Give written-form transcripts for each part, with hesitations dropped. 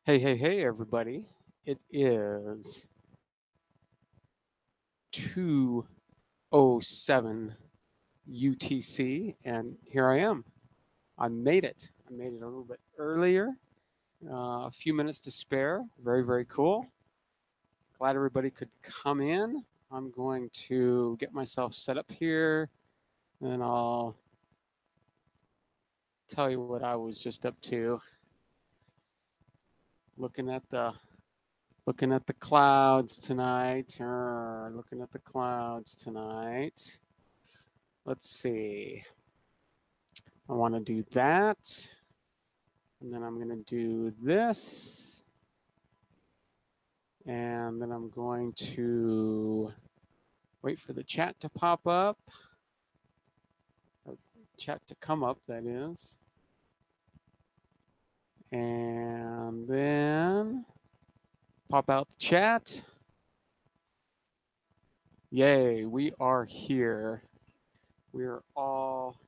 Hey, everybody. It is 2:07 UTC, and here I am. I made it. I made it a little bit earlier, a few minutes to spare. Very cool. Glad everybody could come in. I'm going to get myself set up here, and I'll tell you what I was just up to. Looking at the looking at the clouds tonight. Looking at the clouds tonight. Let's see. I want to do that. And then I'm going to do this. And then I'm going to wait for the chat to pop up. Or chat to come up, that is. And then pop out the chat. Yay, we are here. We're all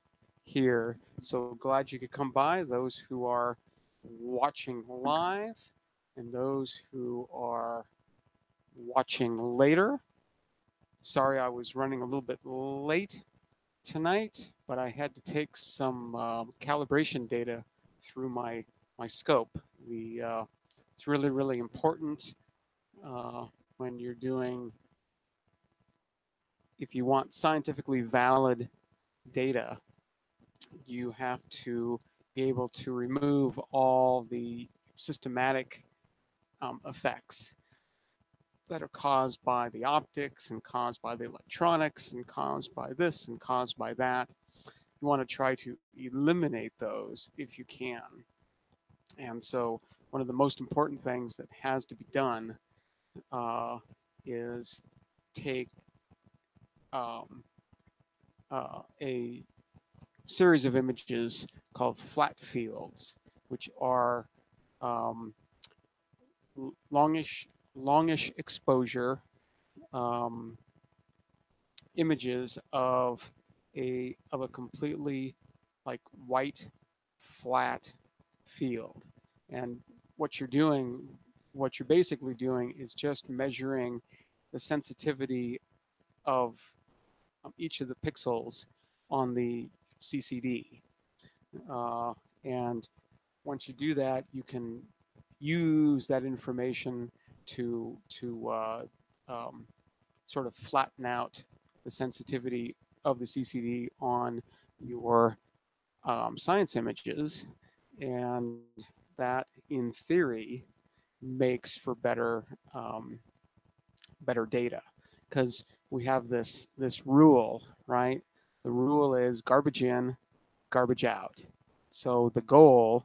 here. So glad you could come by, those who are watching live and those who are watching later. Sorry I was running a little bit late tonight, but I had to take some calibration data through my scope. It's really important when you're doing, if you want scientifically valid data, you have to be able to remove all the systematic effects that are caused by the optics and caused by the electronics and caused by this and caused by that. You want to try to eliminate those if you can. And so one of the most important things that has to be done is take a series of images called flat fields, which are um, longish exposure images of a completely like white flat field. And what you're doing, what you're basically doing is just measuring the sensitivity of each of the pixels on the CCD. And once you do that, you can use that information to sort of flatten out the sensitivity of the CCD on your science images, and that, in theory, makes for better data, because we have this rule, right? The rule is garbage in, garbage out. So the goal,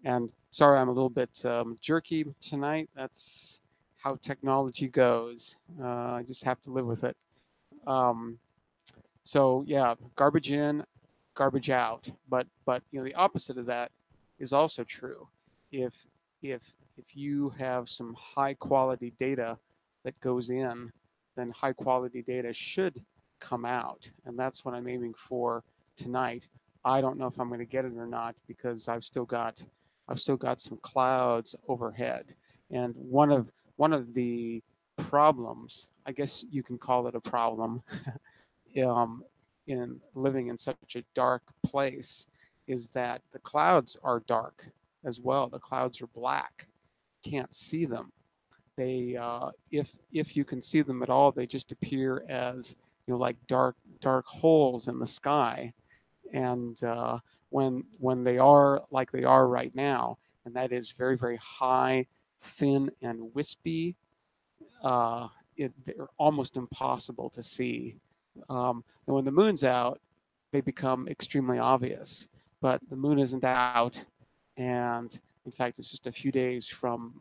and sorry, I'm a little bit jerky tonight. That's how technology goes. I just have to live with it. Um, so yeah, garbage in, garbage out. But the opposite of that is also true. If if if you have some high quality data that goes in, then high quality data should come out, and that's what I'm aiming for tonight. I don't know if I'm going to get it or not, because I've still got some clouds overhead, and one of the problems, I guess you can call it a problem, um, in living in such a dark place, is that the clouds are dark as well. The clouds are black. Can't see them. They, if you can see them at all, they just appear as like dark holes in the sky. And when they are like they are right now, and that is very high, thin, and wispy, uh, they're almost impossible to see. And when the moon's out, they become extremely obvious. But the moon isn't out, and in fact, it's just a few days from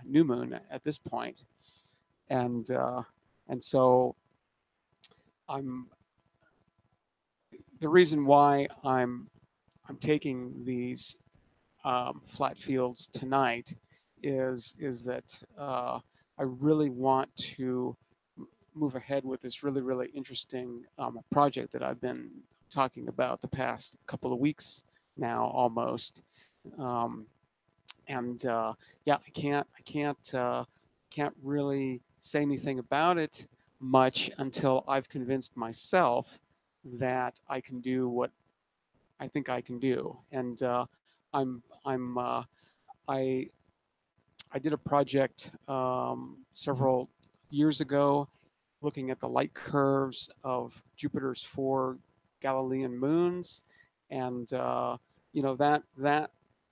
new moon at this point, and so I'm the reason why I'm taking these flat fields tonight is that I really want to move ahead with this really interesting project that I've been talking about the past couple of weeks now, almost. Um, and yeah, can't really say anything about it much until I've convinced myself that I can do what I think I can do. And I'm I I did a project several years ago looking at the light curves of Jupiter's 4 Galilean moons, and that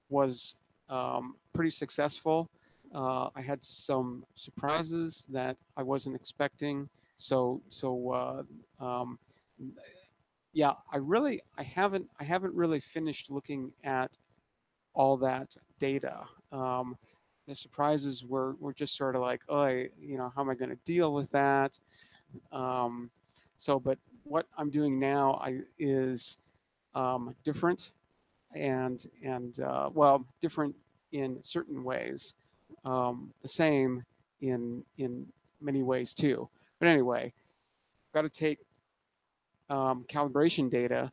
was pretty successful. I had some surprises that I wasn't expecting. Um, yeah, I haven't really finished looking at all that data. Um, the surprises were just sort of like, oh, how am I going to deal with that? Um, but what I'm doing now is different, and well, different in certain ways, the same in many ways too. But anyway, got to take calibration data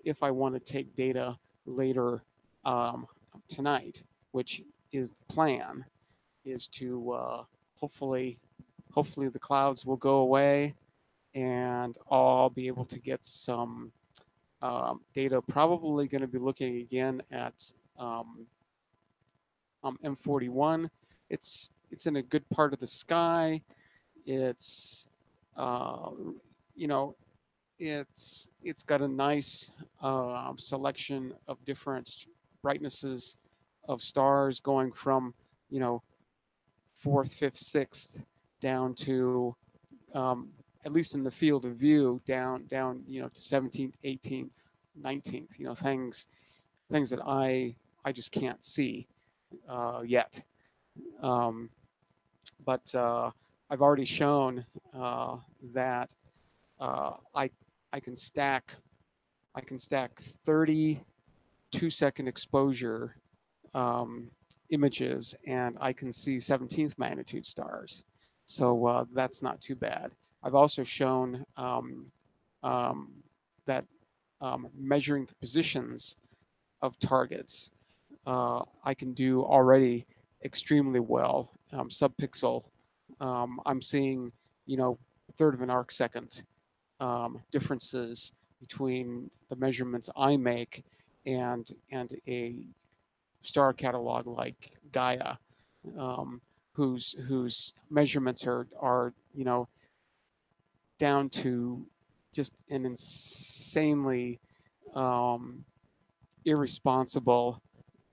if I want to take data later um, tonight, which is the plan, is to hopefully the clouds will go away and I'll be able to get some data. Probably going to be looking again at M41. It's in a good part of the sky. It's uh, you know it's got a nice selection of different brightnesses of stars going from fourth, fifth, sixth down to um, at least in the field of view down to 17th, 18th, 19th. Things that I just can't see yet. Um, but I've already shown that I can stack 32-second exposure um, images, and I can see 17th magnitude stars. So that's not too bad. I've also shown um, that measuring the positions of targets, I can do already extremely well. Subpixel, I'm seeing, a third of an arc second differences between the measurements I make and a star catalog like Gaia, um, whose measurements are down to just an insanely um, irresponsible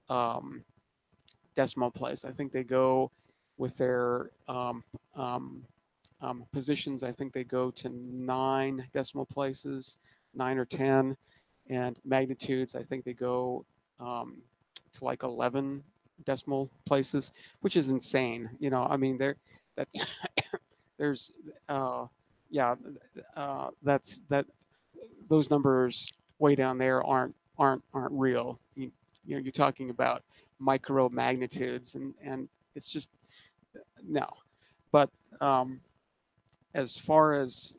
um, decimal place. I think they go with their positions. I think they go to 9 decimal places, 9 or 10, and magnitudes. I think they go um, to like 11 decimal places, which is insane. I mean, that there's yeah, that's that those numbers way down there aren't real. You're talking about micro magnitudes, and it's just no. But as far as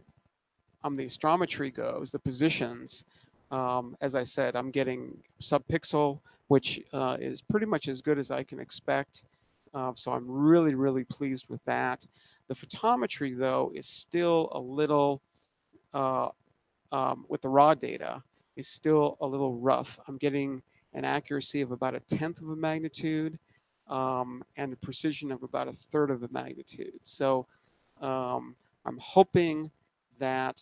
the astrometry goes, the positions, as I said, I'm getting subpixel, which is pretty much as good as I can expect. So I'm really, really pleased with that. The photometry, though, is still a little, uh, with the raw data, is still a little rough. I'm getting an accuracy of about 1/10 of a magnitude and a precision of about 1/3 of a magnitude. So um, I'm hoping that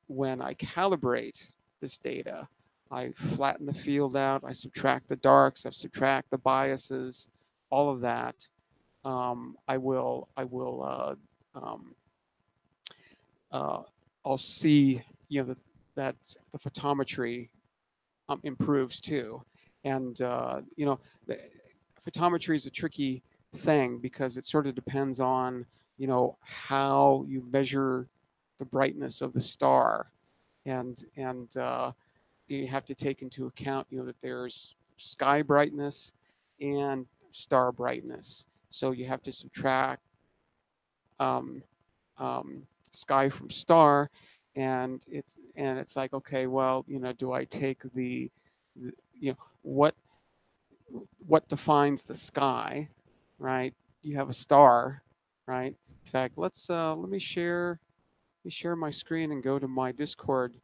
when I calibrate this data, I flatten the field out, I subtract the darks, I subtract the biases, all of that. Um, uh, I'll see, that the photometry improves too. And the photometry is a tricky thing because it sort of depends on how you measure the brightness of the star, and you have to take into account that there's sky brightness and star brightness. So you have to subtract um, sky from star, and it's like, okay, well, do I take the what what defines the sky, right? You have a star, right? In fact, let me share my screen and go to my Discord.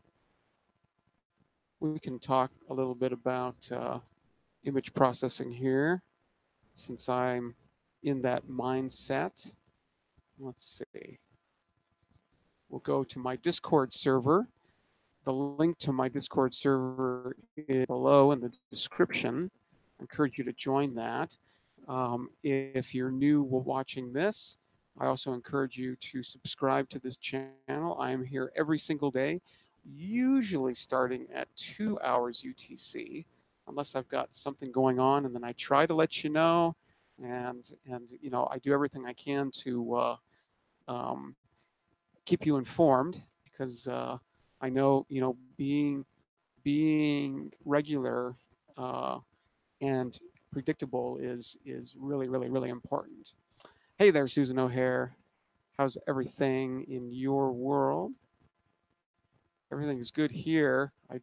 We can talk a little bit about image processing here, since I'm in that mindset. Let's see. We'll go to my Discord server. The link to my Discord server is below in the description. I encourage you to join that. If you're new watching this, I also encourage you to subscribe to this channel. I am here every single day, usually starting at 2 hours UTC, unless I've got something going on, and then I try to let you know. And you know, I do everything I can to um, keep you informed, because I know, you know, being regular and predictable is really, really, really important. Hey there, Susan O'Hare. How's everything in your world? Everything's good here. I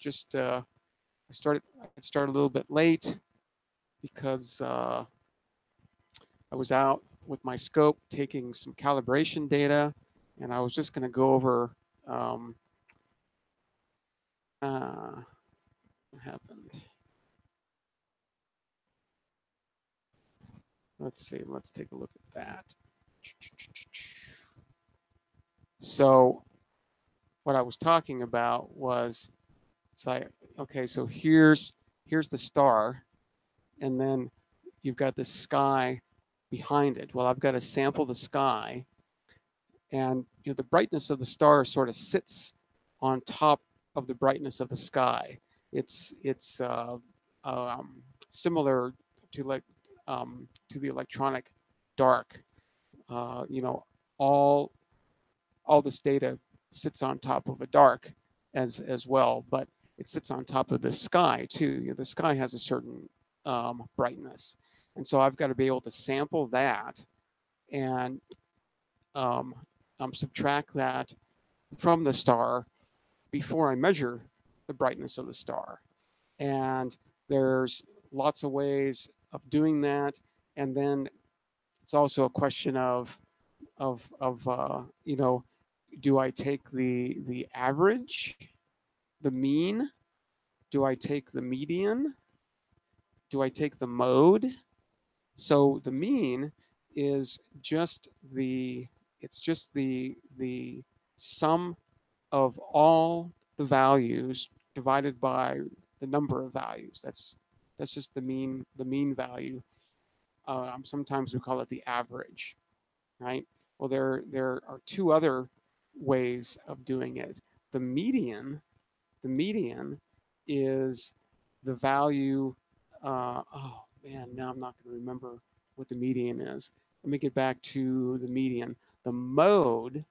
started a little bit late because I was out with my scope taking some calibration data, and I was just going to go over um, what happened. Let's see. Let's take a look at that. So what I was talking about was, it's like, okay, so here's the star, and then you've got the sky behind it. Well, I've got to sample the sky, and you know, the brightness of the star sort of sits on top of the brightness of the sky. It's similar to like to the electronic dark. You know, all all this data sits on top of a dark as well, but it sits on top of the sky too. You know, the sky has a certain brightness, and so I've got to be able to sample that and um, subtract that from the star before I measure the brightness of the star. And there's lots of ways of doing that, and then it's also a question of you know, do I take the average, the mean? Do I take the median? Do I take the mode? So the mean is just the it's just the sum of all the values divided by the number of values. That's just the mean value. Sometimes we call it the average, right? Well, there are two other ways of doing it. The median the median is the value. Oh man, now I'm not going to remember what the median is. Let me get back to the median. The mode,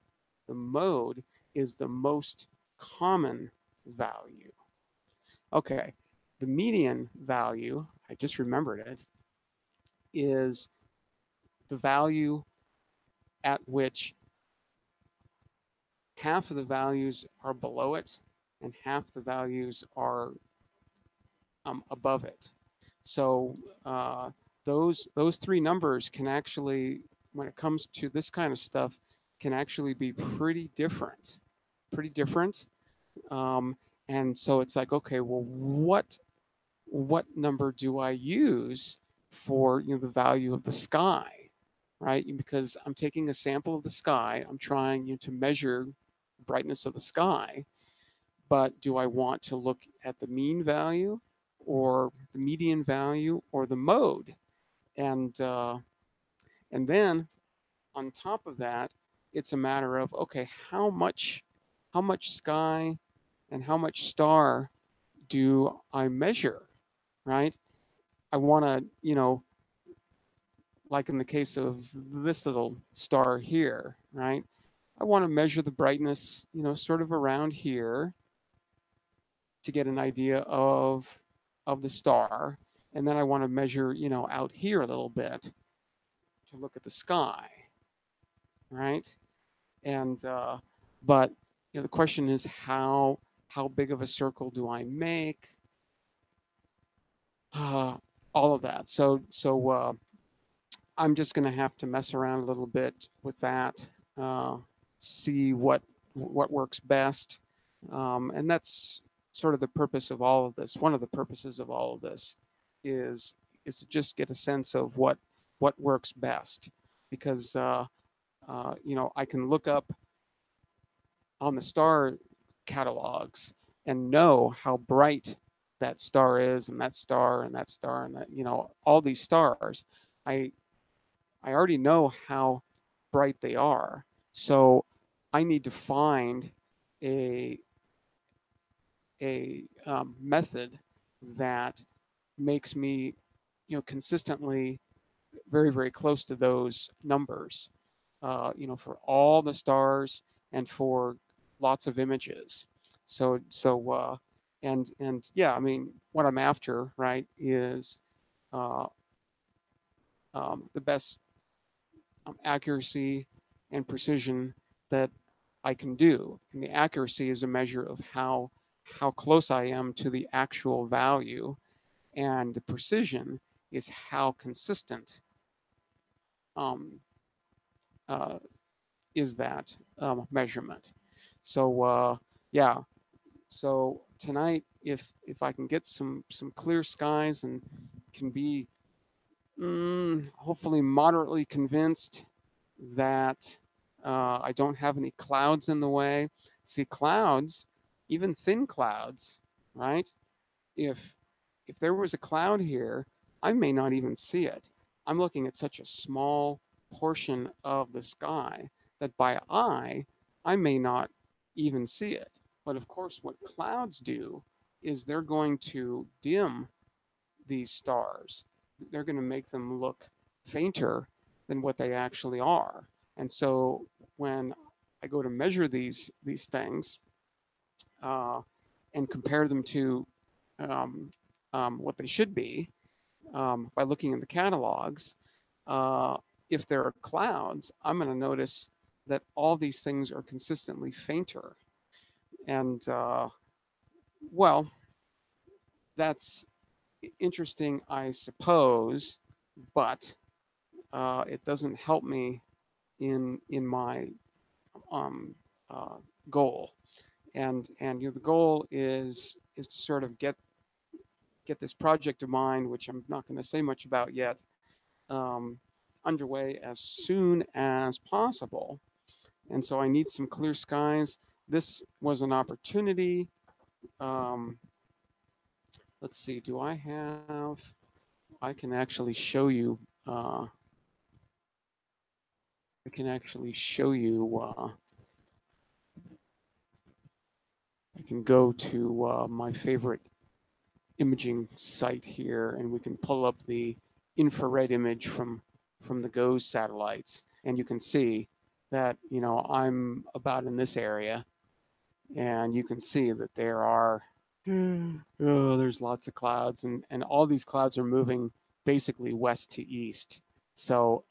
the mode is the most common value. Okay, the median value, I just remembered it, is the value at which half of the values are below it and half the values are above it. So those three numbers can actually, when it comes to this kind of stuff, can actually be pretty different, pretty different. Um, and so it's like, okay, well, what number do I use for, you know, the value of the sky, right? Because I'm taking a sample of the sky, I'm trying, you know, to measure the brightness of the sky, but do I want to look at the mean value or the median value or the mode? And then on top of that, it's a matter of, okay, how much sky and how much star do I measure, right? I want to, you know, like in the case of this little star here, right? I want to measure the brightness, you know, sort of around here to get an idea of the star, and then I want to measure, you know, out here a little bit to look at the sky, right? And but you know, the question is how big of a circle do I make? all of that. So I'm just going to have to mess around a little bit with that, uh, see what works best, and that's sort of the purpose of all of this. One of the purposes of all of this is to just get a sense of what works best, because I can look up on the star catalogs and know how bright that star is, and that star, and that star, and that, all these stars. I I already know how bright they are. So I need to find a method that makes me, consistently very, very close to those numbers, for all the stars and for lots of images. So and yeah, I mean, what I'm after, right, is uh, the best accuracy and precision that I can do. And the accuracy is a measure of how close I am to the actual value, and the precision is how consistent um, uh, is that measurement. So yeah, so tonight, if I can get some clear skies and can be hopefully moderately convinced that I don't have any clouds in the way. See, clouds, even thin clouds, right? If there was a cloud here, I may not even see it. I'm looking at such a small portion of the sky that by eye, I may not even see it. But of course, what clouds do is they're going to dim these stars. They're going to make them look fainter than what they actually are. And so when I go to measure these things, uh, and compare them to um, what they should be, by looking in the catalogs, uh, if there are clouds, I'm going to notice that all these things are consistently fainter. And well, that's interesting, I suppose, but it doesn't help me in my um, uh, goal. And the goal is to sort of get this project of mine, which I'm not going to say much about yet, um, underway as soon as possible. And so I need some clear skies. This was an opportunity. Um, let's see. Do I have? I can actually show you. I can actually show you. I can go to my favorite imaging site here, and we can pull up the infrared image from the GOES satellites, and you can see that I'm about in this area, and you can see that there are there's lots of clouds, and all these clouds are moving basically west to east. So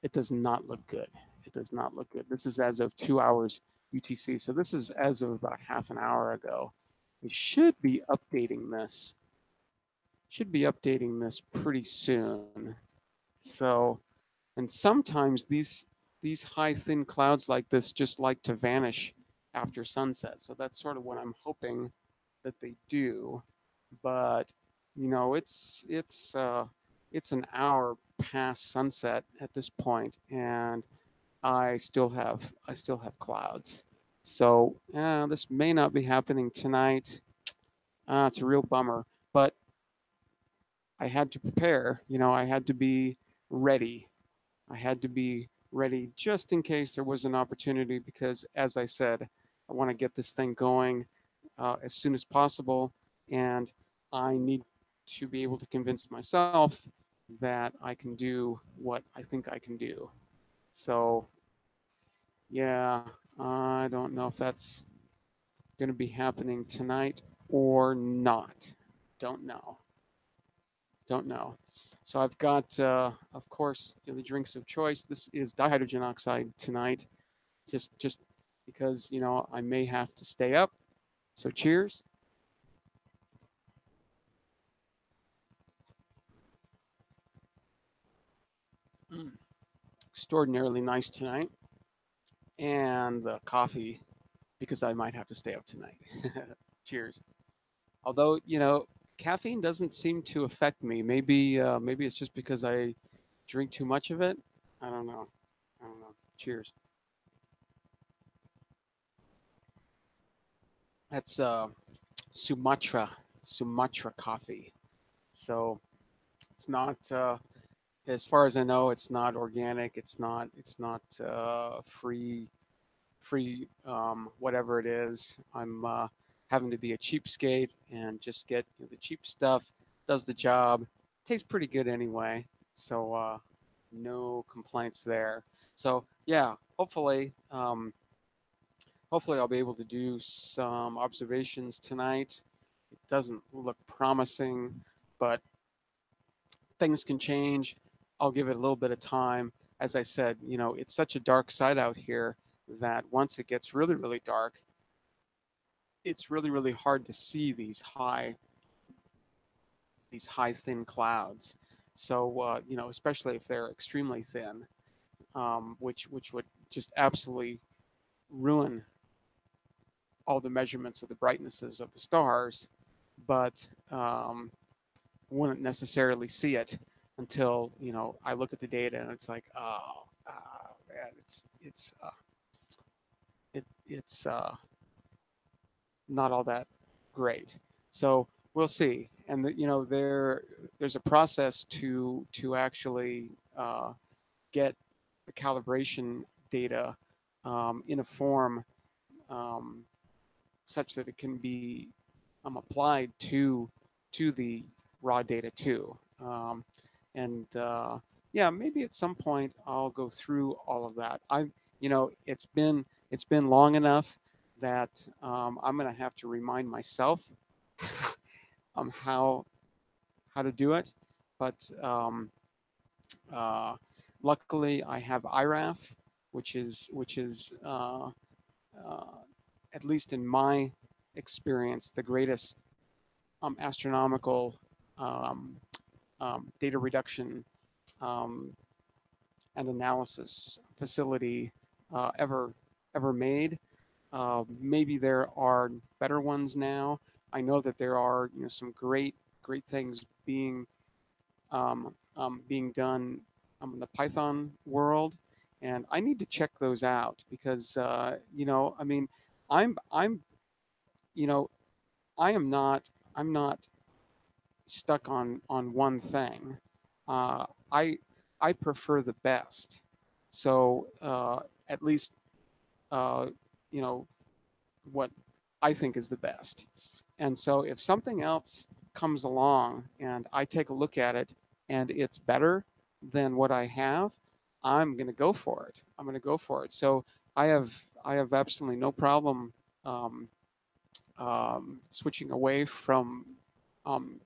it does not look good. It does not look good. This is as of 2 hours UTC. So this is as of about half an hour ago. We should be updating this pretty soon. So, and sometimes these high thin clouds like this just like to vanish after sunset. So that's sort of what I'm hoping that they do. But it's an hour past sunset at this point, and I still have clouds. So this may not be happening tonight. It's a real bummer, but I had to prepare. I had to be ready. I had to be ready just in case there was an opportunity, because, as I said, I want to get this thing going as soon as possible, and I need to be able to convince myself that I can do what I think I can do. So, yeah, I don't know if that's going to be happening tonight or not. Don't know. Don't know. So I've got, of course, the drinks of choice. This is dihydrogen oxide tonight, just because I may have to stay up. So cheers. extraordinarily nice tonight, and the coffee because I might have to stay up tonight. Cheers. Although, caffeine doesn't seem to affect me. Maybe it's just because I drink too much of it. I don't know. I don't know. Cheers. That's Sumatra coffee. So it's not, as far as I know, it's not organic. It's not free, whatever it is. I'm having to be a cheapskate and just get the cheap stuff. Does the job. Tastes pretty good anyway. So no complaints there. So yeah, hopefully I'll be able to do some observations tonight. It doesn't look promising, but things can change. I'll give it a little bit of time. As I said, it's such a dark side out here that once it gets really, really dark, it's really, really hard to see these high thin clouds. So especially if they're extremely thin, which would just absolutely ruin all the measurements of the brightnesses of the stars, but wouldn't necessarily see it until I look at the data and it's like, oh, man, it's not all that great. So we'll see. And there's a process to actually get the calibration data in a form um, such that it can be applied to the raw data too. And yeah, maybe at some point I'll go through all of that. It's been long enough that I'm going to have to remind myself how to do it. But uh, luckily, I have IRAF, which is uh, at least in my experience the greatest astronomical um, data reduction um, and analysis facility ever made. Maybe there are better ones now. I know that there are some great things being done in the Python world, and I need to check those out because I mean I'm you know I'm not stuck on one thing. Uh, I I prefer the best. So at least uh, you know what I think is the best. And so if something else comes along and I take a look at it and it's better than what I have, I'm going to go for it. I'm going to go for it. So I have absolutely no problem um, switching away from um,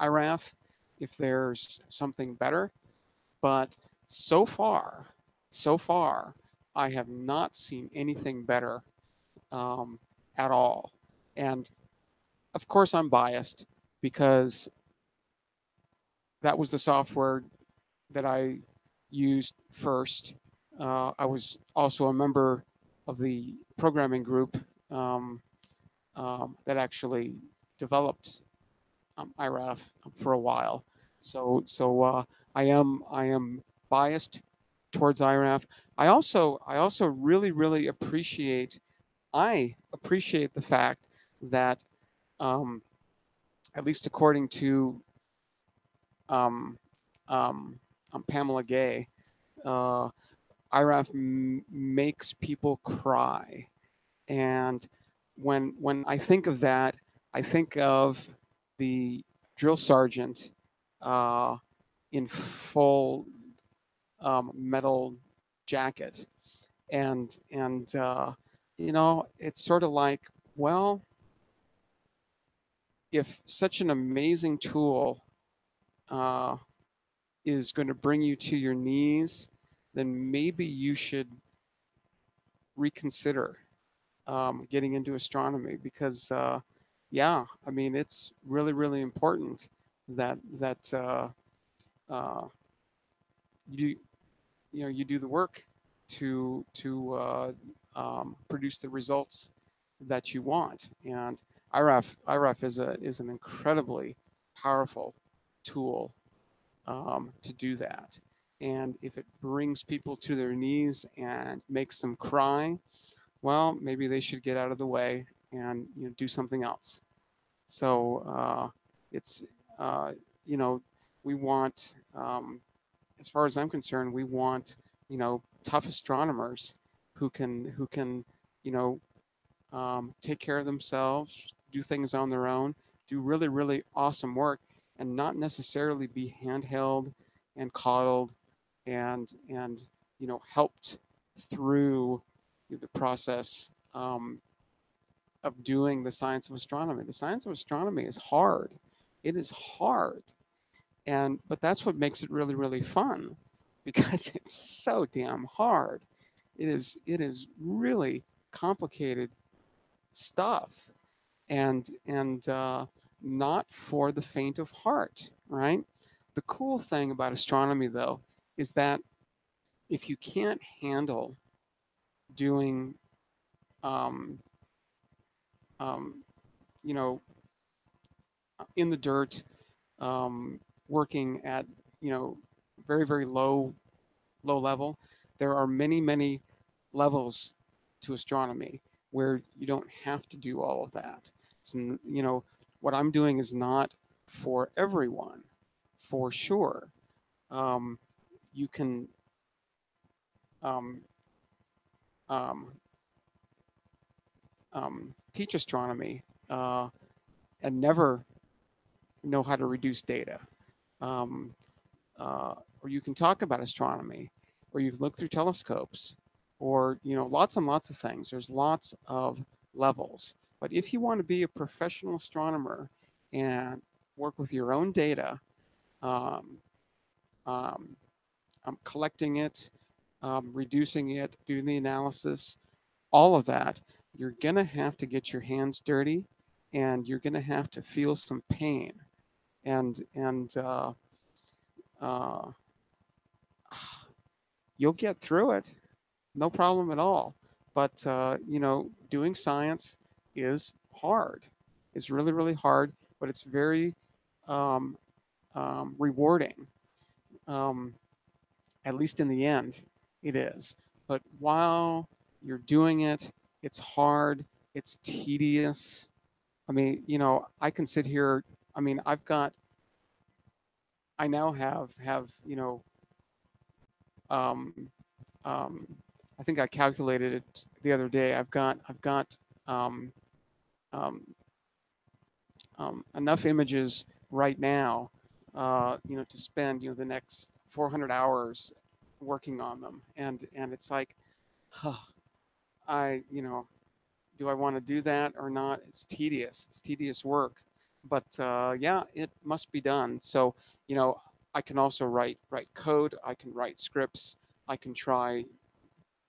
IRAF if there's something better. But so far, so far, I have not seen anything better um, at all. And of course, I'm biased because that was the software that I used first. I was also a member of the programming group that actually developed IRAF for a while. So I am biased towards IRAF. I also really appreciate the fact that um, at least according to um, um, Pamela Gay, uh, IRAF makes people cry. And when I think of that, I think of the drill sergeant uh, in full metal jacket, and it's sort of like, well, if such an amazing tool uh, is going to bring you to your knees, then maybe you should reconsider getting into astronomy because, yeah, I mean, it's really important that uh, you you do the work to produce the results that you want. And IRAF is an incredibly powerful tool to do that. And if it brings people to their knees and makes them cry, well, maybe they should get out of the way and do something else. So it's uh, you know we want, as far as I'm concerned, we want tough astronomers who can you know take care of themselves, do things on their own, do really, really awesome work, and not necessarily be handheld and coddled and helped through the process of doing the science of astronomy. The science of astronomy is hard. It is hard, but that's what makes it really, really fun, because it's so damn hard. It is really complicated stuff, and not for the faint of heart, right? The cool thing about astronomy, though, is that if you can't handle doing, um, um, you know, in the dirt, working at, you know, very, very low level, there are many, many levels to astronomy where you don't have to do all of that. It's, what I'm doing is not for everyone, for sure. Um, you can um, um, teach astronomy and never know how to reduce data. Um, or you can talk about astronomy, or you can look through telescopes, or lots and lots of things. There's lots of levels. But if you want to be a professional astronomer and work with your own data, um, um, collecting it, reducing it, doing the analysis, all of that, you're gonna have to get your hands dirty, and you're gonna have to feel some pain, and uh, you'll get through it, no problem at all. But doing science is hard. It's really, really hard, but it's very um, rewarding. Um, at least in the end, it is. But while you're doing it, it's hard. It's tedious. I mean, I can sit here. I mean, I now have um, um, I think I calculated it the other day. I've got um, um, enough images right now, to spend the next 400 hours working on them, and it's like, huh, I do I want to do that or not? It's tedious. It's tedious work, but yeah, it must be done. So I can also write code. I can write scripts. I can try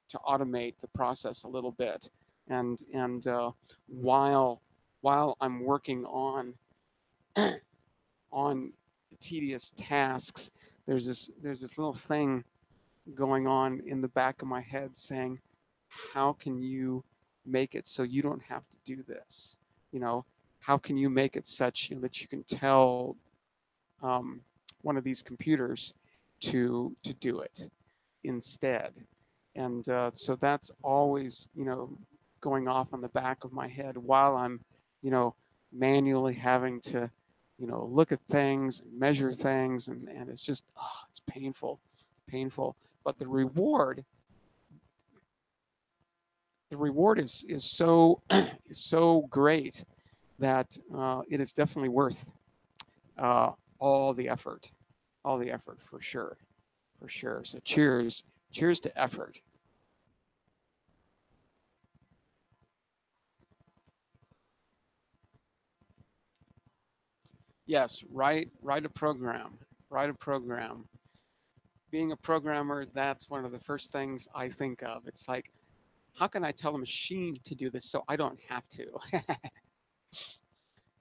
to automate the process a little bit, and while I'm working on tedious tasks, there's this little thing going on in the back of my head saying, how can you make it so you don't have to do this? You know, how can you make it such that you can tell um, one of these computers to do it instead? And so that's always going off on the back of my head while I'm manually having to look at things, measure things, and it's just, it's painful. But the reward is so is so great that it is definitely worth uh, all the effort, for sure, for sure. So cheers to effort. Yes, write a program, write a program. Being a programmer, that's one of the first things I think of. It's like, how can I tell a machine to do this so I don't have to?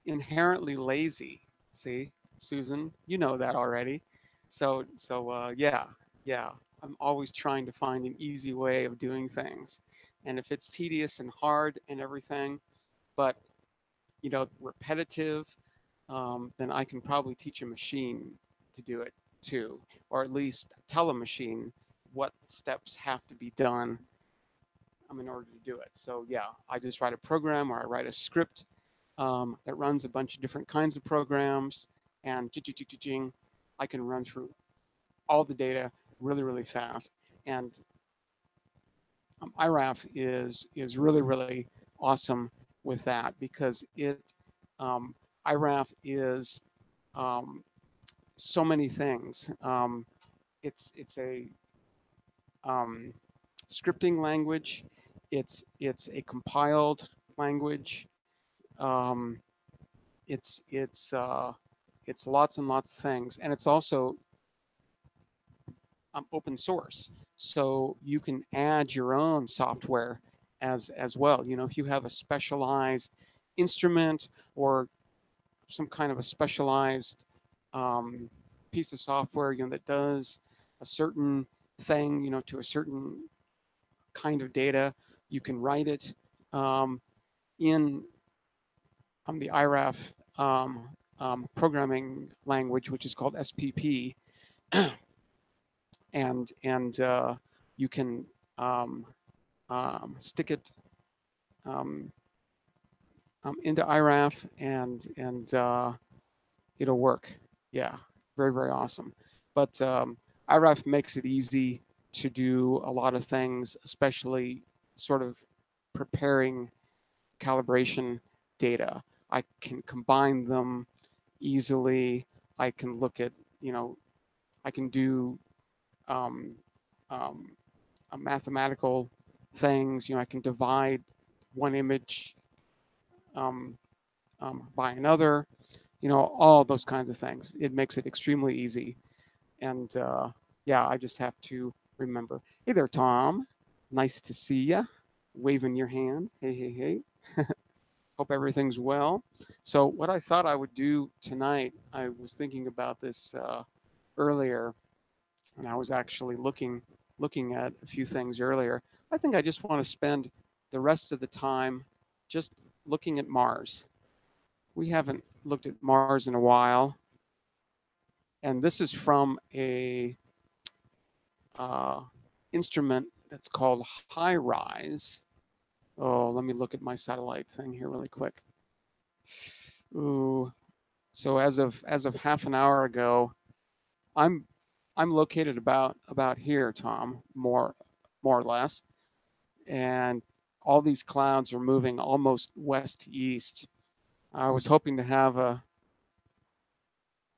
Inherently lazy. See, Susan, you know that already. So yeah, yeah. I'm always trying to find an easy way of doing things. And if it's tedious and hard and everything, but repetitive, then I can probably teach a machine to do it too, or at least tell a machine what steps have to be done in order to do it. So yeah, I just write a program or I write a script that runs a bunch of different kinds of programs, and I can run through all the data really, really fast. And IRAF is really, really awesome with that because um, IRAF is um, so many things. It's a um, scripting language. It's a compiled language. Um, it's lots and lots of things, and it's also open source, so you can add your own software as well. If you have a specialized instrument or some kind of a specialized um, piece of software, that does a certain thing, to a certain kind of data, you can write it in the IRAF programming language, which is called SPP, and you can stick it um, into IRAF, and it'll work. Yeah, very, very awesome. But IRAF makes it easy to do a lot of things, especially sort of preparing calibration data. I can combine them easily. I can look at, I can do um, um, mathematical things. I can divide one image um, by another. All those kinds of things. It makes it extremely easy. And yeah, I just have to remember. Hey there, Tom. Nice to see you. Waving your hand. Hey, hey, hey. Hope everything's well. So, what I thought I would do tonight, I was thinking about this earlier, and I was actually looking at a few things earlier. I think I just want to spend the rest of the time just looking at Mars. We haven't looked at Mars in a while, and this is from a uh, instrument that's called HiRise. Oh, let me look at my satellite thing here really quick. Ooh, so as of half an hour ago, I'm I'm located about here, Tom, more or less, and all these clouds are moving almost west to east. I was hoping to have a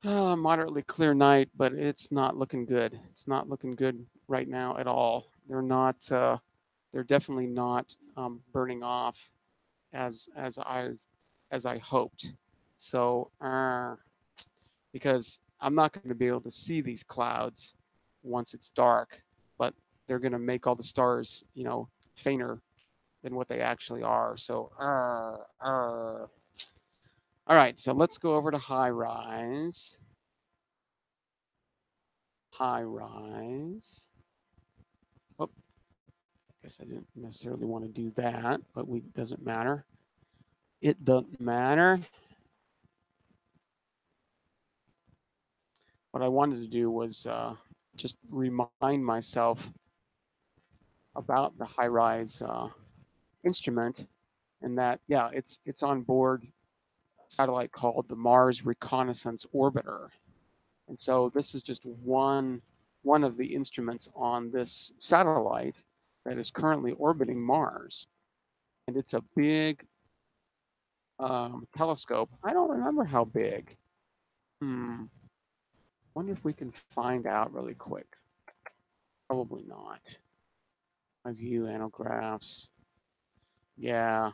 moderately clear night, but it's not looking good. It's not looking good right now at all. They're not. They're definitely not burning off as I hoped. So because I'm not going to be able to see these clouds once it's dark, but they're going to make all the stars, fainter than what they actually are. So all right, so let's go over to HiRise. HiRise. Oh, I guess I didn't necessarily want to do that, but doesn't matter. It doesn't matter. What I wanted to do was just remind myself about the HiRise instrument, and that it's on board a satellite called the Mars Reconnaissance Orbiter. And so this is just one of the instruments on this satellite that is currently orbiting Mars. And it's a big telescope. I don't remember how big. Wonder if we can find out really quick. Probably not. My view anographs. Yeah.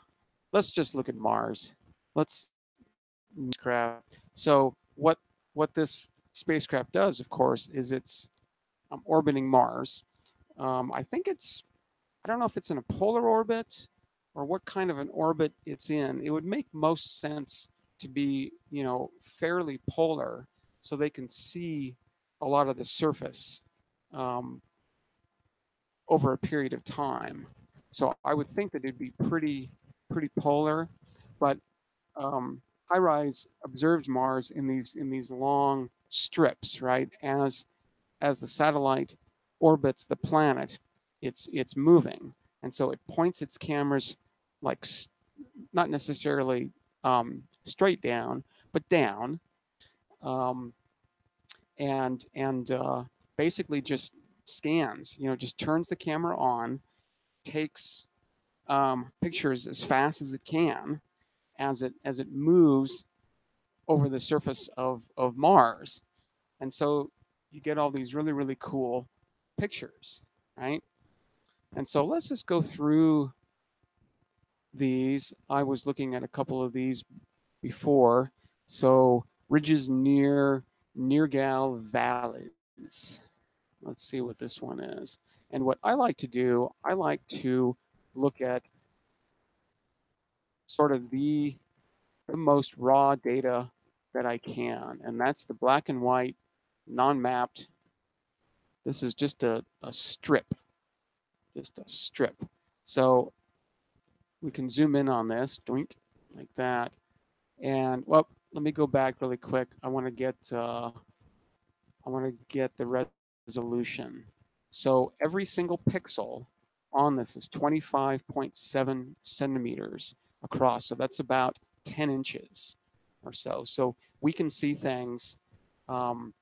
Let's just look at Mars. Let's craft. So what this spacecraft does, of course, is it's orbiting Mars. I think I don't know if it's in a polar orbit or what kind of an orbit it's in. It would make most sense to be, fairly polar so they can see a lot of the surface. Um, over a period of time. So I would think that it'd be pretty polar, but HiRise observes Mars in these long strips, right? As the satellite orbits the planet, it's moving, and so it points its cameras like not necessarily straight down, but down, um, and basically just scans. Just turns the camera on, takes pictures as fast as it can as it moves over the surface of Mars, and so you get all these really cool pictures, right? And so let's just go through these. I was looking at a couple of these before. So ridges near Neargal valleys. Let's see what this one is. And what I like to do, I like to look at sort of the most raw data that I can, and that's the black and white, non-mapped. This is just a strip, just a strip. So we can zoom in on this, doink, like that. And well, let me go back really quick. I want to get the resolution. So every single pixel on this is 25.7 centimeters across. So that's about 10 inches or so. So we can see things um,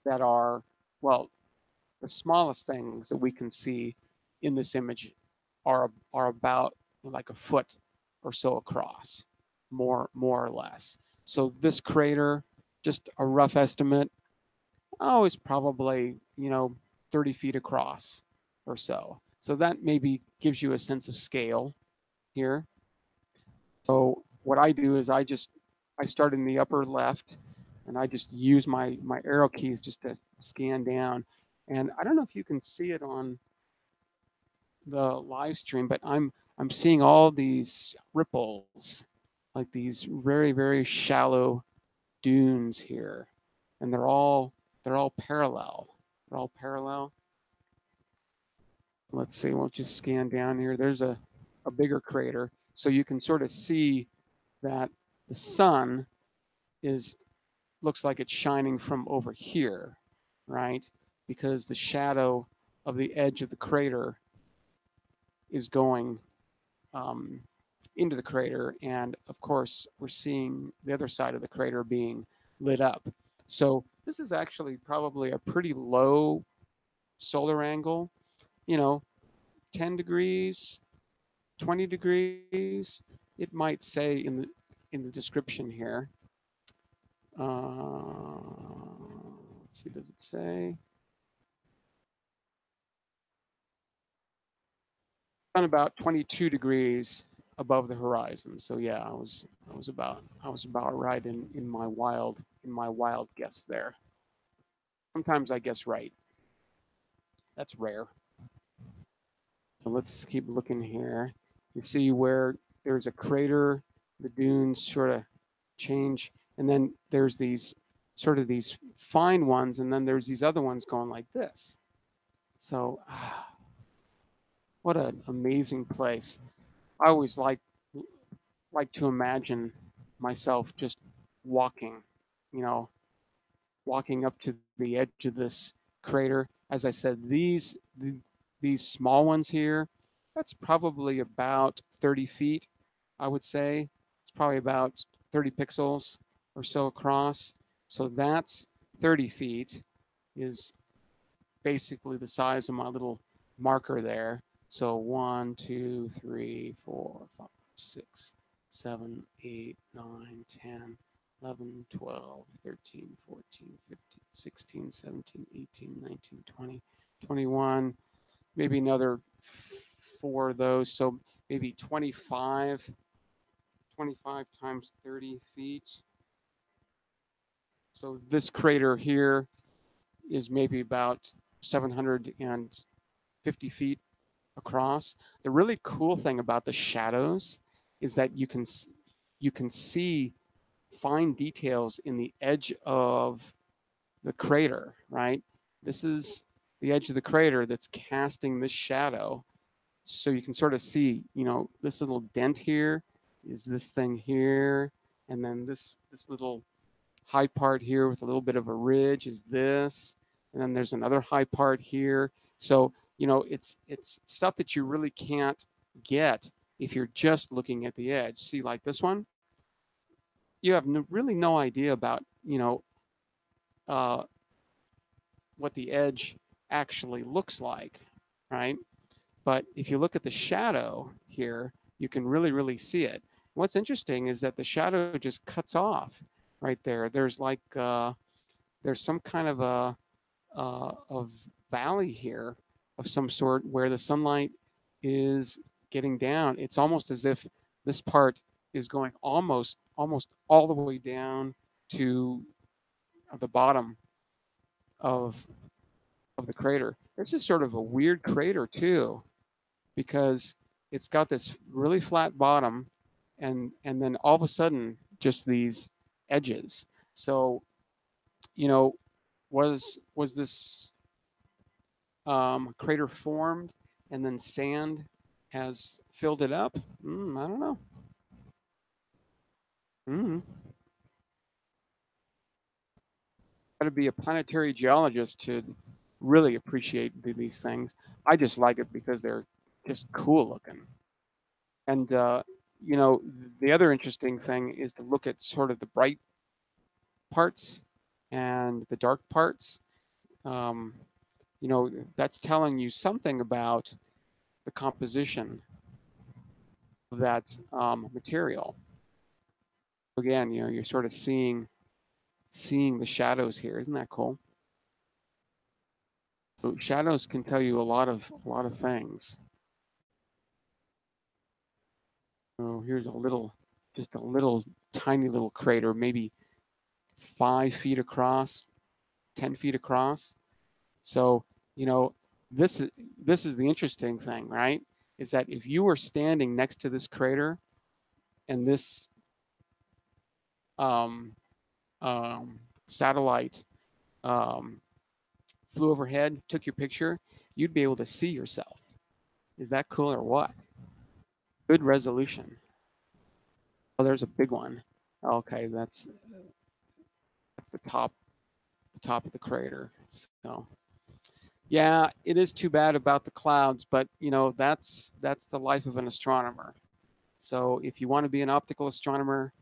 that are, well, the smallest things that we can see in this image are about like a foot or so across, more or less. So this crater, just a rough estimate, is probably 30 feet across or so. So that maybe gives you a sense of scale here. So what I do is I start in the upper left, and I just use my arrow keys just to scan down. And I don't know if you can see it on the live stream, but I'm seeing all these ripples, like these very shallow dunes here, and they're all parallel. They're all parallel. Let's see. We'll just scan down here. There's a bigger crater, so you can sort of see that the sun is looks like it's shining from over here, right? Because the shadow of the edge of the crater is going into the crater, and of course we're seeing the other side of the crater being lit up. So this is actually probably a pretty low solar angle, you know 10 degrees, 20 degrees. It might say in the description here. Let's see, does it say? On about 22 degrees above the horizon. So yeah, I was about right in my wild guess there. Sometimes I guess right. That's rare. So let's keep looking here. You see where there's a crater, the dunes sort of change, and then there's these fine ones, and then there's these other ones going like this. So what an amazing place. I always like to imagine myself just walking, you know, walking up to the edge of this crater. As I said, these small ones here, that's probably about 30 feet, I would say. It's probably about 30 pixels or so across. So that's 30 feet is basically the size of my little marker there. So 1, 2, 3, 4, 5, 6, 7, 8, 9, 10, 11, 12, 13, 14, 15, 16, 17, 18, 19, 20, 21, maybe another 4 of those. So maybe 25 times 30 feet. So this crater here is maybe about 750 feet across. The really cool thing about the shadows is that you can see fine details in the edge of the crater, right? This is the edge of the crater that's casting this shadow. So you can sort of see, this little dent here is this thing here, and then this little high part here with a little bit of a ridge is this, and then there's another high part here. So it's stuff that you really can't get if you're just looking at the edge. See, like this one, you have really no idea about uh, what the edge actually looks like, right? But if you look at the shadow here, you can really see it. What's interesting is that the shadow just cuts off right there. There's like there's some kind of a valley here of some sort where the sunlight is getting down. It's almost as if this part is going almost all the way down to the bottom of the crater. This is sort of a weird crater too, because it's got this really flat bottom, and then all of a sudden just these edges. So was this crater formed and then sand has filled it up? I don't know. Mm. Got to be a planetary geologist to really appreciate these things. I just like it because they're just cool looking. And the other interesting thing is to look at sort of the bright parts and the dark parts. Um, that's telling you something about the composition of that material. Again, you're sort of seeing the shadows here. Isn't that cool? So shadows can tell you a lot of things. So here's just a little tiny little crater, maybe 5 feet across, 10 feet across. So this is the interesting thing, right? Is that if you were standing next to this crater and this um, satellite um, flew overhead, took your picture, you'd be able to see yourself. Is that cool or what? Good resolution. Oh, there's a big one. Okay, that's the top of the crater. So yeah, it is too bad about the clouds, but that's the life of an astronomer. So if you want to be an optical astronomer,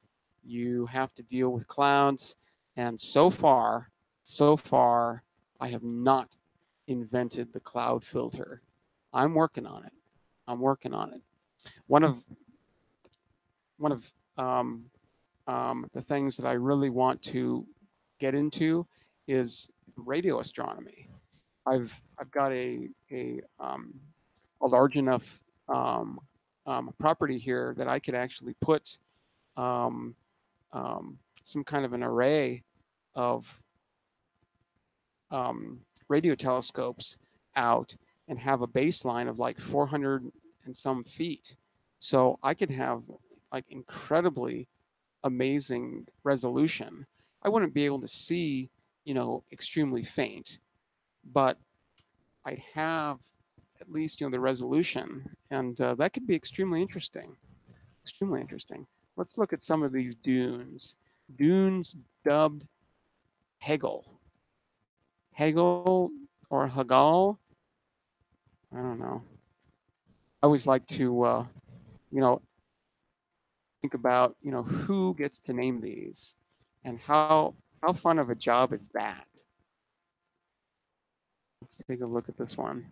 you have to deal with clouds. And so far, I have not invented the cloud filter. I'm working on it. I'm working on it. One of one of the things that I really want to get into is radio astronomy. I've got a large enough property here that I could actually put um, some kind of an array of radio telescopes out and have a baseline of like 400 and some feet. So I could have like incredibly amazing resolution. I wouldn't be able to see, extremely faint, but I'd have at least, the resolution, and that could be extremely interesting. Extremely interesting. Let's look at some of these dunes. Dunes dubbed Hegel. Hegel or Hegel? I don't know. I always like to, you know, think about, who gets to name these, and how fun of a job is that? Let's take a look at this one.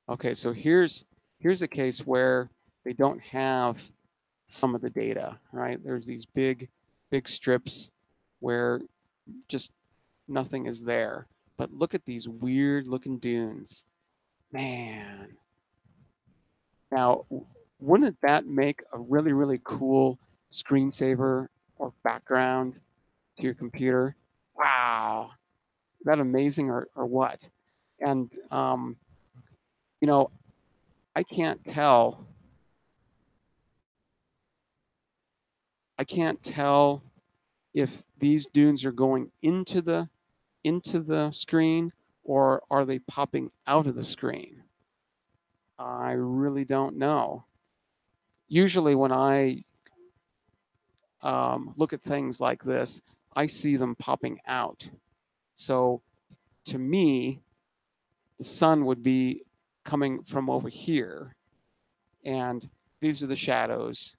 Okay, so here's a case where they don't have some of the data, right? There's these big strips where just nothing is there. But look at these weird looking dunes. Man. Now, wouldn't that make a really cool screensaver or background to your computer? Wow. Is that amazing or what? And, you know, I can't tell. I can't tell if these dunes are going into the into the screen or are they popping out of the screen? I really don't know. Usually when I look at things like this, I see them popping out. So to me, the sun would be coming from over here, and these are the shadows.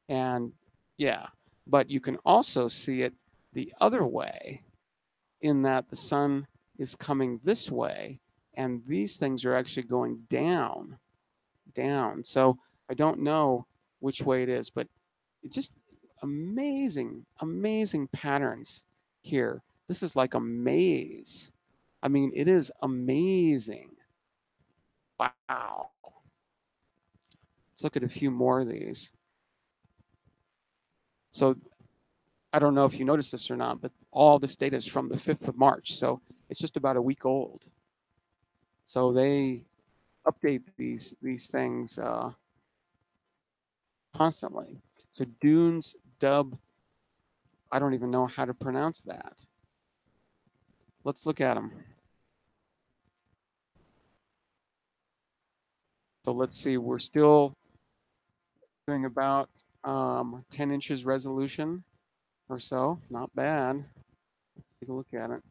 And yeah, but you can also see it the other way in that the sun is coming this way, and these things are actually going down, down. So I don't know which way it is, but it's just amazing, amazing patterns here. This is like a maze. I mean, it is amazing. Wow. Let's look at a few more of these. So I don't know if you noticed this or not, but all this data is from the 5th of March. So it's just about a week old. So they update these things constantly. So Dunes Dub, I don't even know how to pronounce that. Let's look at them. So let's see, we're still doing about 10 inches resolution or so. Not bad. Let's take a look at it.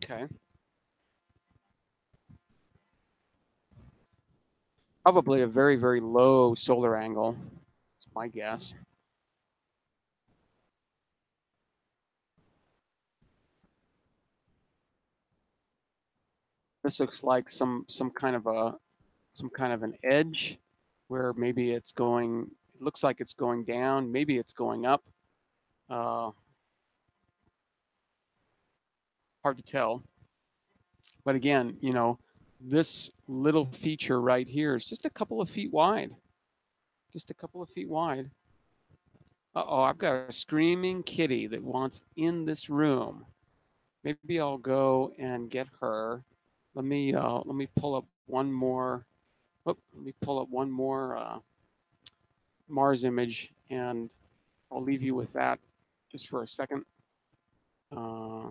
Okay. Probably a very, very low solar angle. That's my guess. This looks like some kind of an edge where maybe it's going. It looks like it's going down. Maybe it's going up. Uh, Hard to tell. But again, this little feature right here is just a couple of feet wide. Just a couple of feet wide. Uh-oh, I've got a screaming kitty that wants in this room. Maybe I'll go and get her. Let me pull up one more. Let me pull up one more Mars image, and I'll leave you with that just for a second. Uh,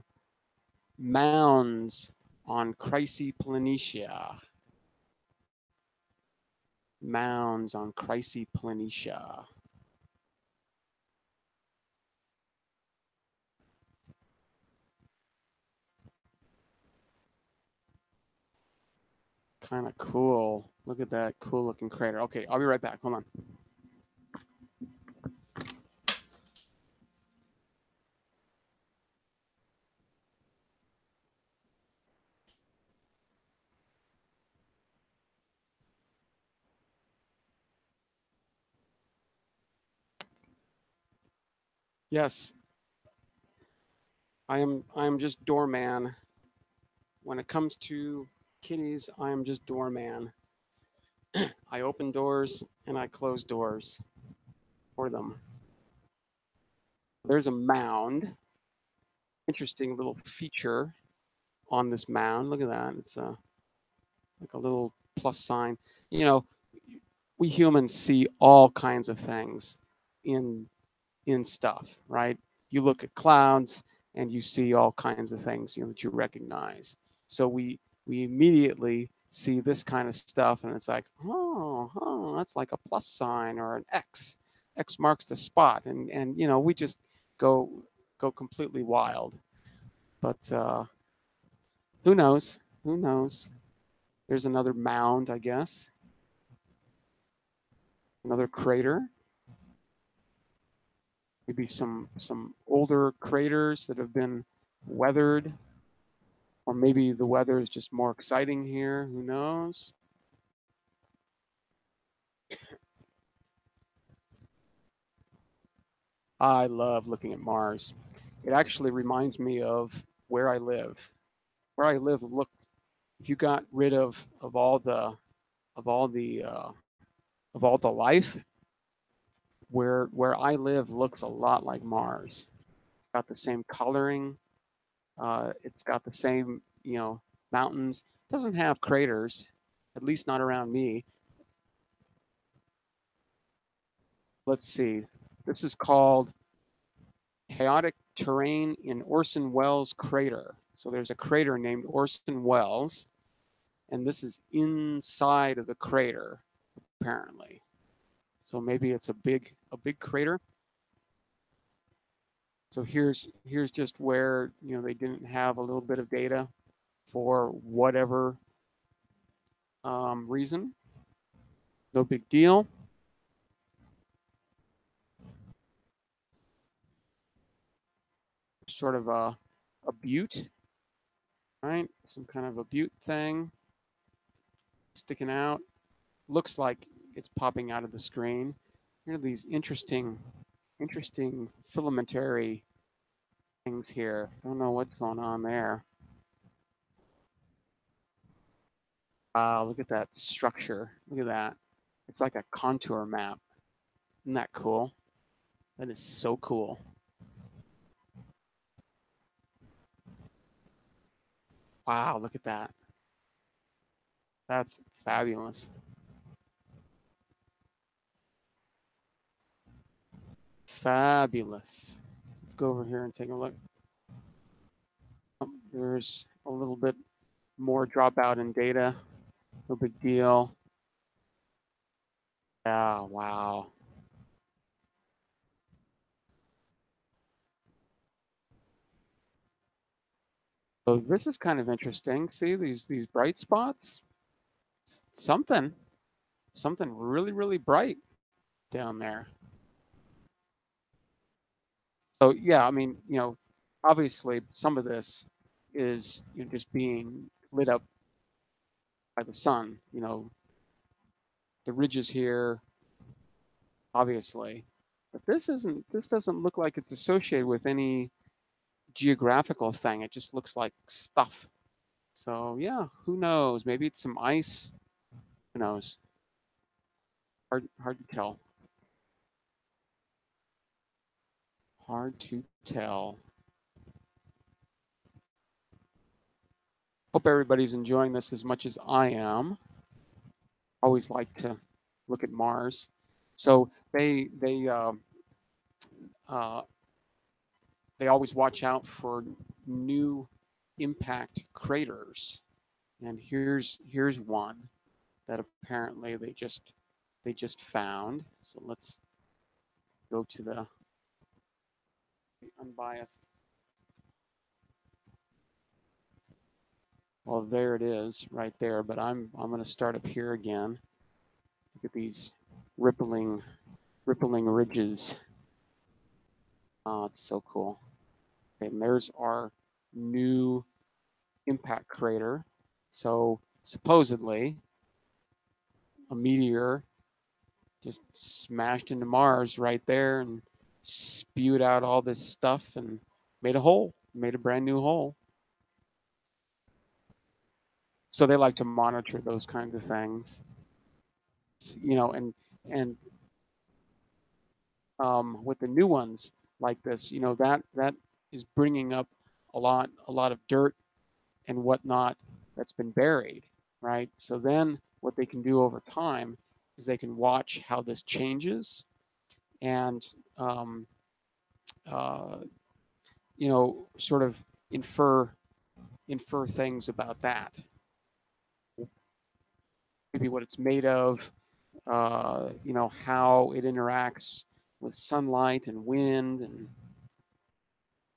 Mounds on Chrysoplanitia. Mounds on Chrysoplanitia. Kind of cool. Look at that cool looking crater. Okay, I'll be right back. Hold on. Yes, I am just doorman. When it comes to kitties, I am just doorman. I open doors and I close doors for them. There's a mound. Interesting little feature on this mound. Look at that. It's like a little plus sign. You know, we humans see all kinds of things in stuff, right? You look at clouds and you see all kinds of things, that you recognize. So we immediately see this kind of stuff, and it's like, oh, that's like a plus sign or an X. X marks the spot, and we just go completely wild. But who knows? Who knows? There's another mound, I guess. Another crater. Maybe some older craters that have been weathered, or maybe the weather is just more exciting here. Who knows? I love looking at Mars. It actually reminds me of where I live. Where I live looked. If you got rid of all the of all the of all the life, where I live looks a lot like Mars. It's got the same coloring. It's got the same mountains. It doesn't have craters, at least not around me. Let's see. This is called chaotic terrain in Orson Welles crater. So there's a crater named Orson Welles, and this is inside of the crater, apparently. So maybe it's a big crater. So here's just where they didn't have a little bit of data for whatever reason. No big deal. Sort of a butte, right? Some kind of a butte thing sticking out. Looks like it's popping out of the screen. Here are these interesting filamentary things here. I don't know what's going on there. Wow, look at that structure. Look at that. It's like a contour map. Isn't that cool? That is so cool. Wow, look at that. That's fabulous. Fabulous. Let's go over here and take a look. Oh, there's a little bit more dropout in data. No big deal. Yeah, wow. So this is kind of interesting. See these bright spots? Something really bright down there. So yeah, I mean, obviously some of this is just being lit up by the sun. The ridges here, obviously, but this doesn't look like it's associated with any geographical thing. It just looks like stuff. So yeah, who knows? Maybe it's some ice. Who knows? Hard to tell. Hard to tell. Hope everybody's enjoying this as much as I am. Always like to look at Mars. So uh, they always watch out for new impact craters, and here's one that apparently they just found. So let's go to the unbiased. Well, there it is, right there. But I'm going to start up here again. Look at these rippling ridges. Oh, it's so cool. Okay, and there's our new impact crater. So supposedly a meteor just smashed into Mars right there and spewed out all this stuff and made a hole, made a brand new hole. So they like to monitor those kinds of things, and with the new ones like this, that is bringing up a lot of dirt and whatnot that's been buried, right? So then what they can do over time is they can watch how this changes and uh, sort of infer things about that. Maybe what it's made of, how it interacts with sunlight and wind and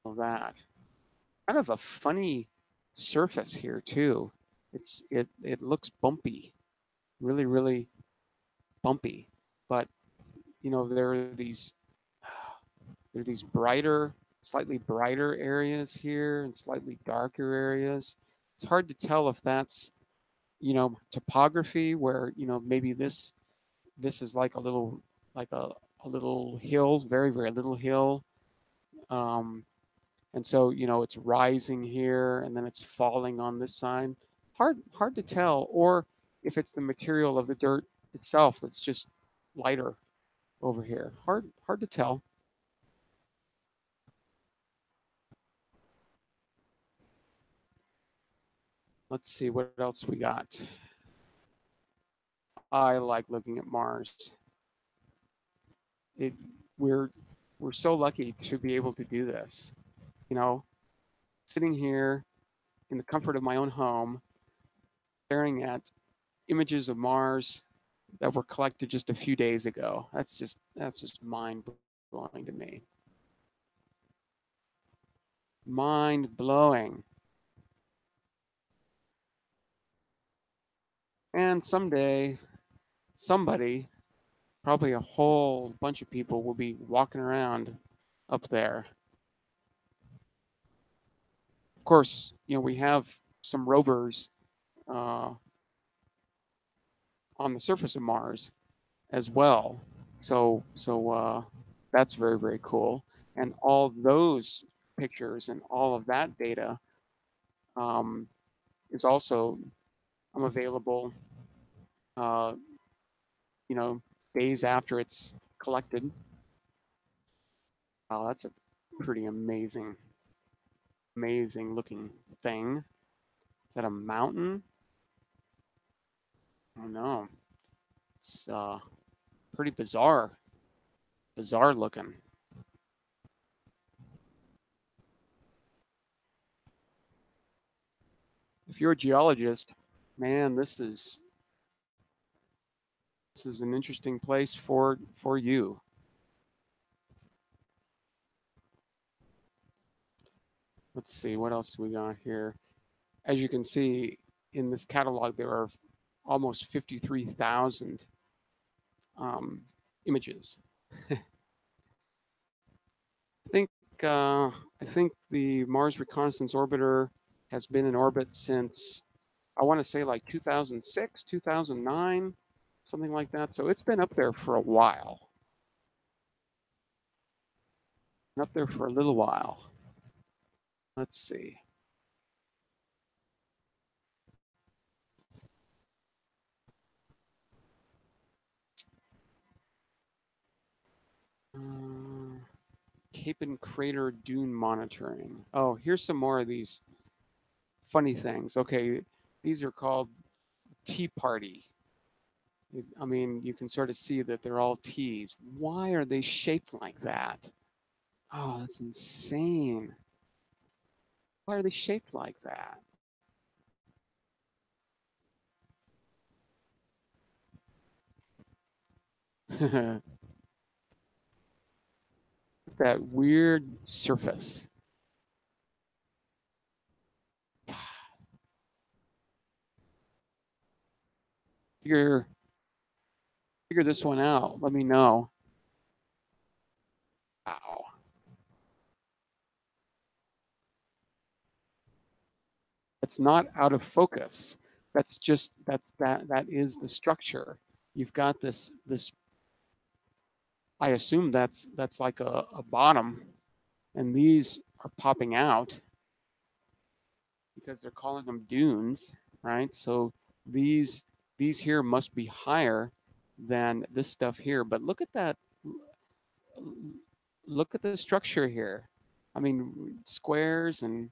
all that. Kind of a funny surface here too. It looks bumpy, really bumpy, but there are these brighter, slightly brighter areas here and slightly darker areas. It's hard to tell if that's topography where maybe this is like a little hill, very little hill, um, and so it's rising here and then it's falling on this side. Hard to tell, or if it's the material of the dirt itself that's just lighter over here. Hard to tell. Let's see what else we got. I like looking at Mars. it we're so lucky to be able to do this. You know, sitting here in the comfort of my own home, staring at images of Mars that were collected just a few days ago. That's just mind blowing to me. Mind blowing. And someday, somebody, probably a whole bunch of people, will be walking around up there. Of course, we have some rovers uh, on the surface of Mars as well. So that's very, very cool. And all those pictures and all of that data um, is also available, uh, you know, days after it's collected. Wow, that's a pretty amazing looking thing. Is that a mountain? I don't know. It's pretty bizarre looking. If you're a geologist, man, this is an interesting place for you. Let's see what else we got here. As you can see in this catalog, there are almost 53,000 um, images. I think I think the Mars Reconnaissance Orbiter has been in orbit since, I want to say, like 2006, 2009, something like that. So it's been up there for a while. Been up there for a little while. Let's see. Uh, Cape and Crater Dune monitoring. Oh, here's some more of these funny things. Okay, these are called Tea Party. I mean, you can sort of see that they're all teas. Why are they shaped like that? Oh, that's insane. Why are they shaped like that? That weird surface. Figure figure this one out. Let me know. Wow. It's not out of focus. That is the structure. You've got this. I assume that's like a bottom, and these are popping out because they're calling them dunes, right? So these these here must be higher than this stuff here. But look at that. Look at the structure here. I mean, squares and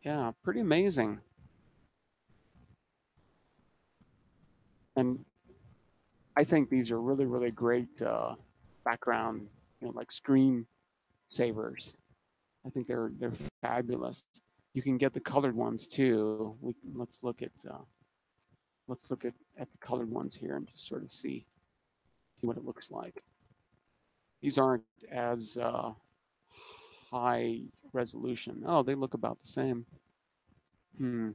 yeah, pretty amazing. And I think these are really, really great background, like screen savers. I think they're fabulous. You can get the colored ones too. Let's look at the colored ones here and just sort of see what it looks like. These aren't as high resolution. Oh, they look about the same. Hmm.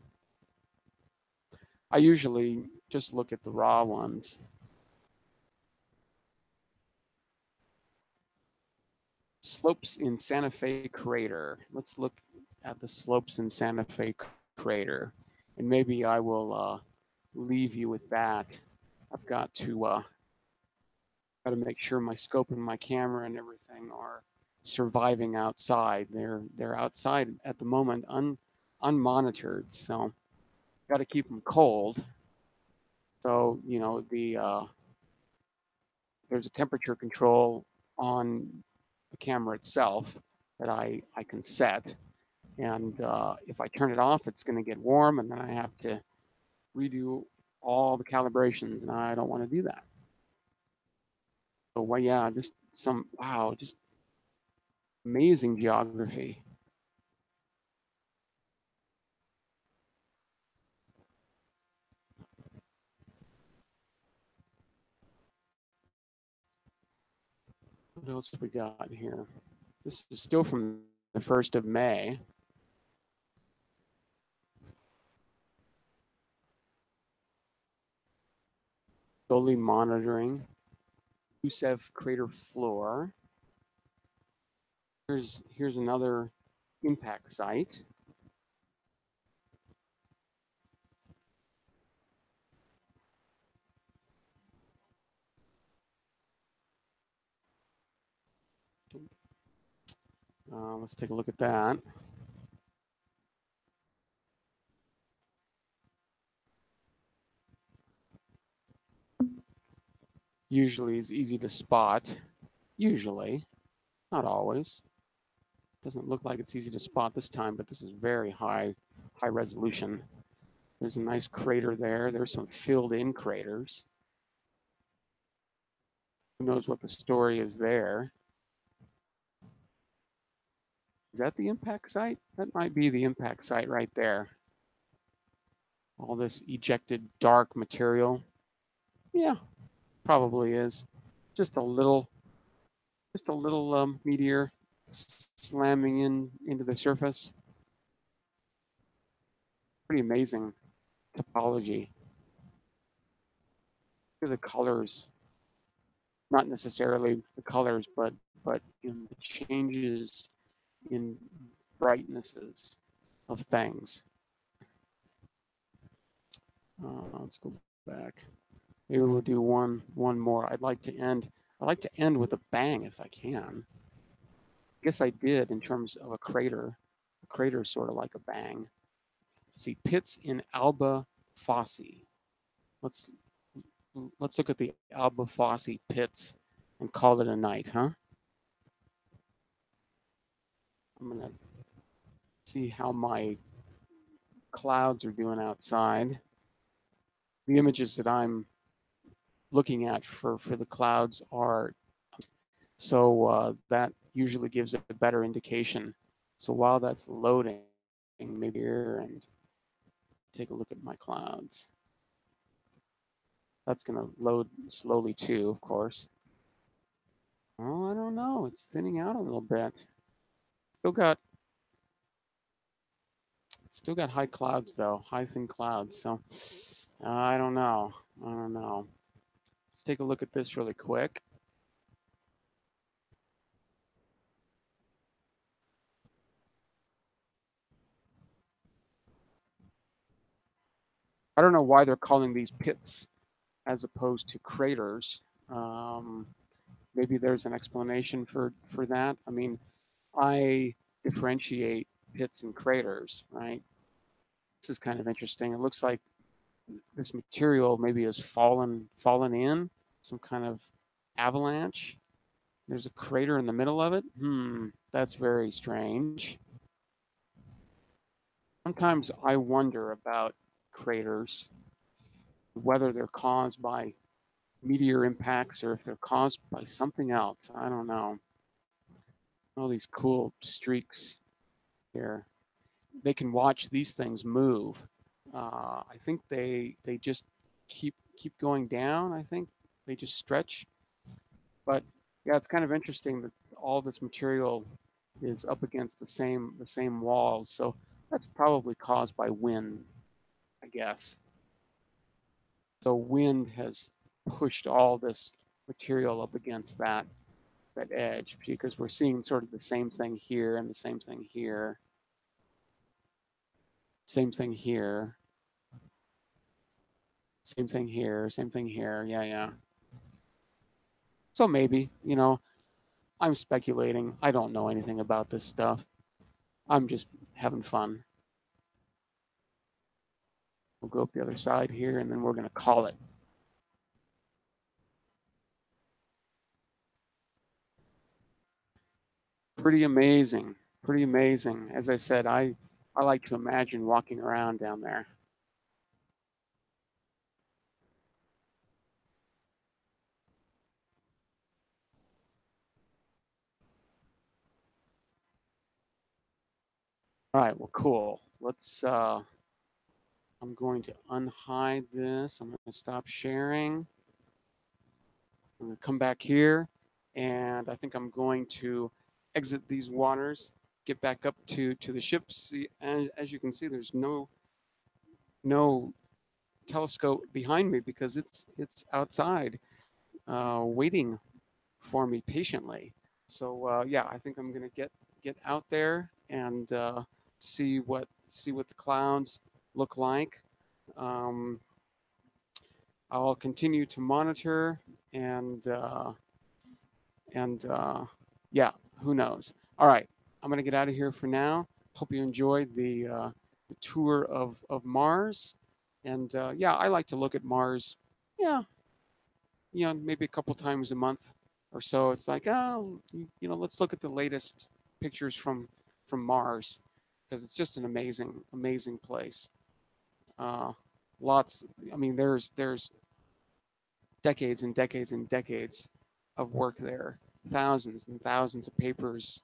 I usually just look at the raw ones. Slopes in Santa Fe crater. Let's look at the slopes in Santa Fe crater, and maybe I will leave you with that. I've got to make sure my scope and my camera and everything are surviving outside. They're outside at the moment, unmonitored, so got to keep them cold. So there's a temperature control on the camera itself that I can set, and if I turn it off, it's going to get warm, and then I have to redo all the calibrations, and I don't want to do that. So, well, yeah, just wow, just amazing geography. What else we got here? This is still from the 1st of May. Slowly monitoring Gusev crater floor. Here's another impact site. Let's take a look at that. Usually is easy to spot. Usually, not always. Doesn't look like it's easy to spot this time, but this is very high resolution. There's a nice crater there. There's some filled in craters. Who knows what the story is there? Is that the impact site? That might be the impact site right there. All this ejected dark material. Yeah, probably is. Just a little meteor slamming into the surface. Pretty amazing topology. Look at the colors. Not necessarily the colors, but in the changes in brightnesses of things. Let's go back. Maybe we'll do one more. I'd like to end with a bang if I can. I guess I did in terms of a crater. A crater is sort of like a bang. Let's see, pits in Alba Fossi. Let's look at the Alba Fossi pits and call it a night, huh? I'm gonna see how my clouds are doing outside. The images that I'm looking at for the clouds are so that usually gives a better indication. So while that's loading, maybe here and take a look at my clouds. That's going to load slowly too, of course. Oh, I don't know. It's thinning out a little bit. Still got high clouds though, high thin clouds. So I don't know. I don't know. Let's take a look at this really quick. I don't know why they're calling these pits as opposed to craters. Maybe there's an explanation for that. I mean, I differentiate pits and craters, right? This is kind of interesting. It looks like this material maybe has fallen in some kind of avalanche. There's a crater in the middle of it. That's very strange. Sometimes I wonder about craters, whether they're caused by meteor impacts or if they're caused by something else. I don't know. All these cool streaks here. They can watch these things move. I think they just keep going down. I think they just stretch. But yeah, it's kind of interesting that all this material is up against the same walls. So that's probably caused by wind, I guess. So wind has pushed all this material up against that edge because we're seeing sort of the same thing here and the same thing here. Same thing here. Same thing here. Same thing here. Yeah, yeah. So maybe, I'm speculating. I don't know anything about this stuff. I'm just having fun. We'll go up the other side here and then we're going to call it. Pretty amazing. Pretty amazing. As I said, I like to imagine walking around down there. All right, well, cool. I'm going to unhide this. I'm going to stop sharing. I'm going to come back here, and I think I'm going to exit these waters, get back up to the ship. See, and as you can see, there's no telescope behind me because it's outside, waiting for me patiently. So yeah, I think I'm going to get out there and see what the clouds look like. Um, I'll continue to monitor and and yeah, who knows? All right, I'm gonna get out of here for now. Hope you enjoyed the tour of Mars, and yeah, I like to look at Mars. Yeah, maybe a couple times a month or so. It's like, oh, let's look at the latest pictures from Mars because it's just an amazing place. Uh, lots. I mean, there's decades and decades and decades of work there, thousands and thousands of papers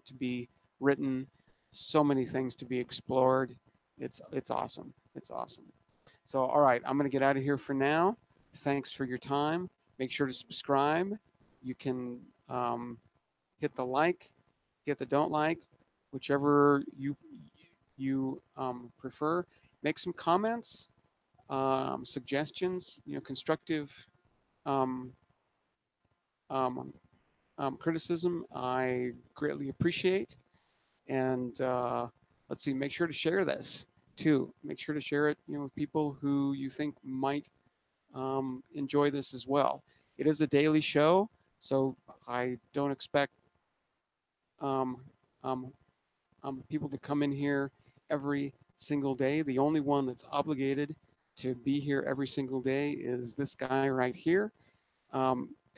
to be written, so many things to be explored. It's awesome. It's awesome. So all right, I'm gonna get out of here for now. Thanks for your time. Make sure to subscribe. You can hit the like, hit the don't like, whichever you prefer. Make some comments, suggestions. Constructive um, um, criticism I greatly appreciate. And let's see, make sure to share this too. Make sure to share it, with people who you think might enjoy this as well. It is a daily show, so I don't expect um, um, people to come in here every single day. The only one that's obligated to be here every single day is this guy right here.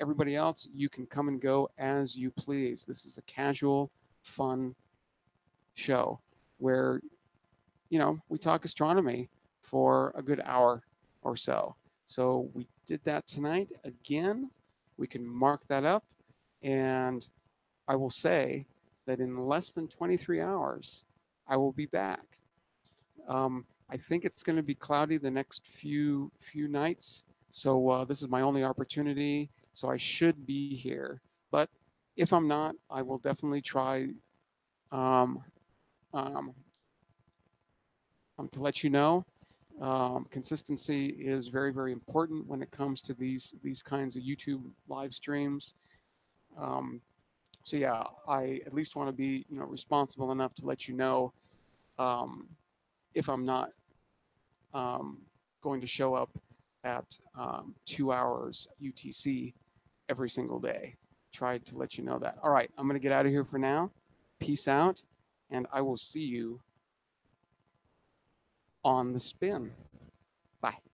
Everybody else, you can come and go as you please. This is a casual, fun show where, we talk astronomy for a good hour or so. So we did that tonight again. We can mark that up. And I will say that in less than 23 hours, I will be back. I think it's going to be cloudy the next few nights. So this is my only opportunity. So I should be here. But if I'm not, I will definitely try um, um, to let you know. Consistency is very important when it comes to these kinds of YouTube live streams. Um, so yeah, I at least want to be responsible enough to let you know um, if I'm not um, going to show up at 2 hours UTC every single day. Tried to let you know that. All right, I'm going to get out of here for now. Peace out, and I will see you on the spin. Bye.